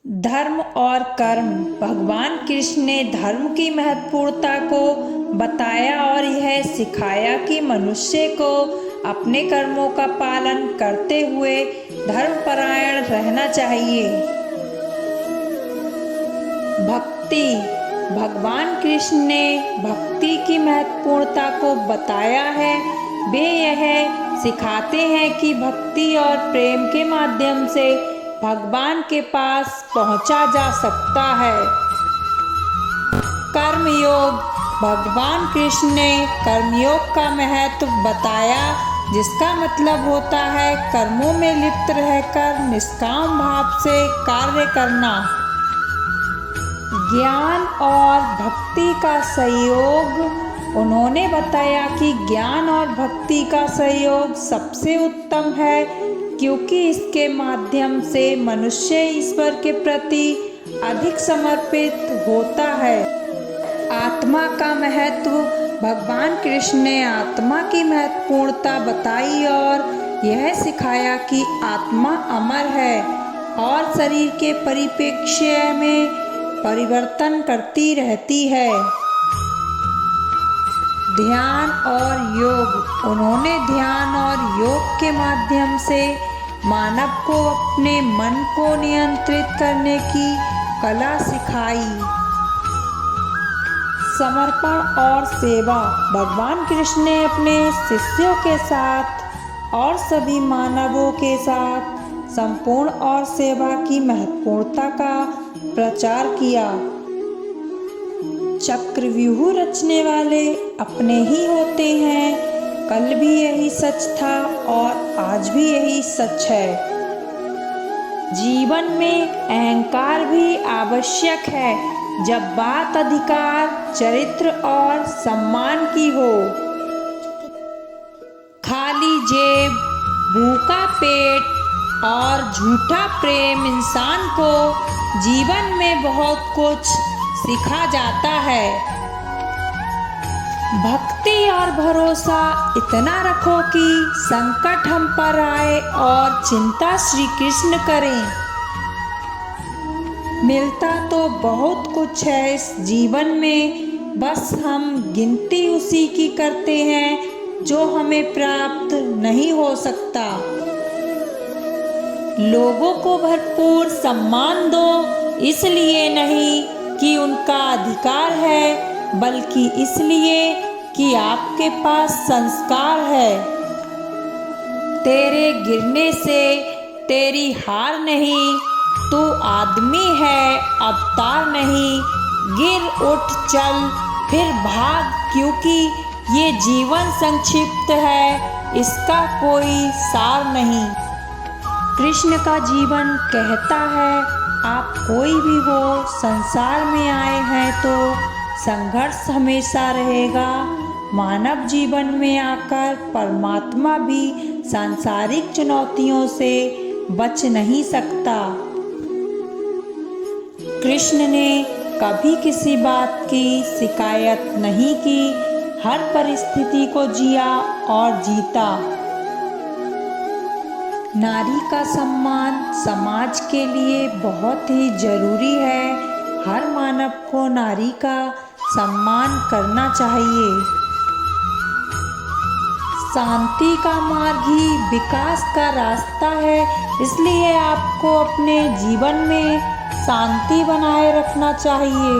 धर्म और कर्म। भगवान कृष्ण ने धर्म की महत्वपूर्णता को बताया और यह सिखाया कि मनुष्य को अपने कर्मों का पालन करते हुए धर्मपरायण रहना चाहिए। भक्ति। भगवान कृष्ण ने भक्ति की महत्वपूर्णता को बताया है। वे यह सिखाते हैं कि भक्ति और प्रेम के माध्यम से भगवान के पास पहुंचा जा सकता है। कर्मयोग। भगवान कृष्ण ने कर्मयोग का महत्व बताया, जिसका मतलब होता है कर्मों में लिप्त रहकर निष्काम भाव से कार्य करना। ज्ञान और भक्ति का सहयोग। उन्होंने बताया कि ज्ञान और भक्ति का सहयोग सबसे उत्तम है, क्योंकि इसके माध्यम से मनुष्य ईश्वर के प्रति अधिक समर्पित होता है। आत्मा का महत्व। भगवान कृष्ण ने आत्मा की महत्वपूर्णता बताई और यह सिखाया कि आत्मा अमर है और शरीर के परिप्रेक्ष्य में परिवर्तन करती रहती है। ध्यान और योग। उन्होंने ध्यान और योग के माध्यम से मानव को अपने मन को नियंत्रित करने की कला सिखाई। समर्पण और सेवा। भगवान कृष्ण ने अपने शिष्यों के साथ और सभी मानवों के साथ संपूर्ण और सेवा की महत्वपूर्णता का प्रचार किया। चक्रव्यूह रचने वाले अपने ही होते हैं। कल भी यही सच था और आज भी यही सच है। जीवन में अहंकार भी आवश्यक है, जब बात अधिकार, चरित्र और सम्मान की हो। खाली जेब, भूखा पेट और झूठा प्रेम इंसान को जीवन में बहुत कुछ सिखा जाता है। भक्ति और भरोसा इतना रखो कि संकट हम पर आए और चिंता श्री कृष्ण करें। मिलता तो बहुत कुछ है इस जीवन में, बस हम गिनती उसी की करते हैं जो हमें प्राप्त नहीं हो सकता। लोगों को भरपूर सम्मान दो, इसलिए नहीं कि उनका अधिकार है, बल्कि इसलिए कि आपके पास संस्कार है। तेरे गिरने से तेरी हार नहीं, तू आदमी है, अवतार नहीं। गिर उठ चल फिर भाग, क्योंकि ये जीवन संक्षिप्त है, इसका कोई सार नहीं। कृष्ण का जीवन कहता है, आप कोई भी हो, संसार में आए हैं तो संघर्ष हमेशा रहेगा। मानव जीवन में आकर परमात्मा भी सांसारिक चुनौतियों से बच नहीं सकता। कृष्ण ने कभी किसी बात की शिकायत नहीं की, हर परिस्थिति को जिया और जीता। नारी का सम्मान समाज के लिए बहुत ही जरूरी है। हर मानव को नारी का सम्मान करना चाहिए। शांति का मार्ग ही विकास का रास्ता है, इसलिए आपको अपने जीवन में शांति बनाए रखना चाहिए।